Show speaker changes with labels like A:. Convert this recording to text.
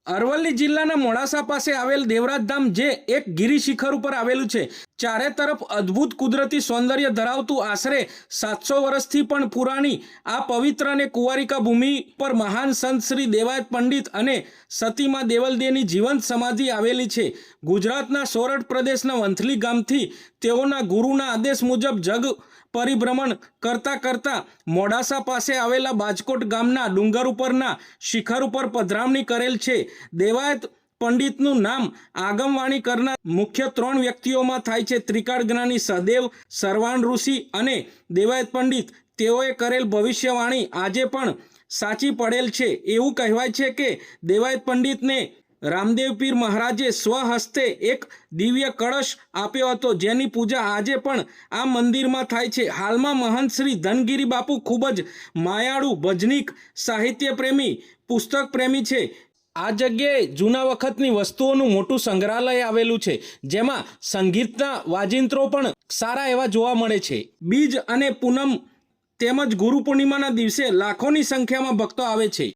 A: અરવલ્લી જિલ્લાના મોડાસા પાસે આવેલ દેવરાજધામ જે એક ગિરી શિખર ઉપર આવેલું છે, ચારે તરફ અદ્ભુત કુદરતી સૌંદર્ય ધરાવતું આશરે 700 વર્ષથી પણ પુરાણી આ પવિત્ર અને કુંવારિકા ભૂમિ પર મહાન સંત શ્રી દેવાયત પંડિત અને સતીમા દેવલદેની જીવંત સમાધિ આવેલી છે। ગુજરાતના સોરઠ પ્રદેશના વંથલી ગામથી તેઓના ગુરુના આદેશ મુજબ જગ પરિભ્રમણ કરતા કરતા મોડાસા પાસે આવેલા બાજકોટ ગામના ડુંગર ઉપરના શિખર ઉપર પધરામણી કરેલ છે। દેવાયત પંડિતનું નામ આગમવાણી કરનાર મુખ્ય 3 વ્યક્તિઓમાં થાય છે ત્રિકાળ જ્ઞાની સહદેવ, સરવાણ ઋષિ અને દેવાયત પંડિત। તેઓએ કરેલ ભવિષ્યવાણી આજે પણ સાચી પડેલ છે। એવું કહેવાય છે કે દેવાયત પંડિતને રામદેવ પીર મહારાજે સ્વહસ્તે એક દિવ્ય કળશ આપ્યો હતો, જેની પૂજા આજે પણ આ મંદિરમાં થાય છે। હાલમાં મહંત શ્રી ધનગીરી બાપુ ખૂબ જ માયાળુ, ભજનીક, સાહિત્ય પ્રેમી, પુસ્તક પ્રેમી છે। આ જગ્યાએ જૂના વખતની વસ્તુઓનું મોટું સંગ્રહાલય આવેલું છે, જેમાં સંગીતના વાજિંત્રો પણ સારા એવા જોવા મળે છે। બીજ અને પૂનમ તેમજ ગુરુ પૂર્ણિમાના દિવસે લાખોની સંખ્યામાં ભક્તો આવે છે।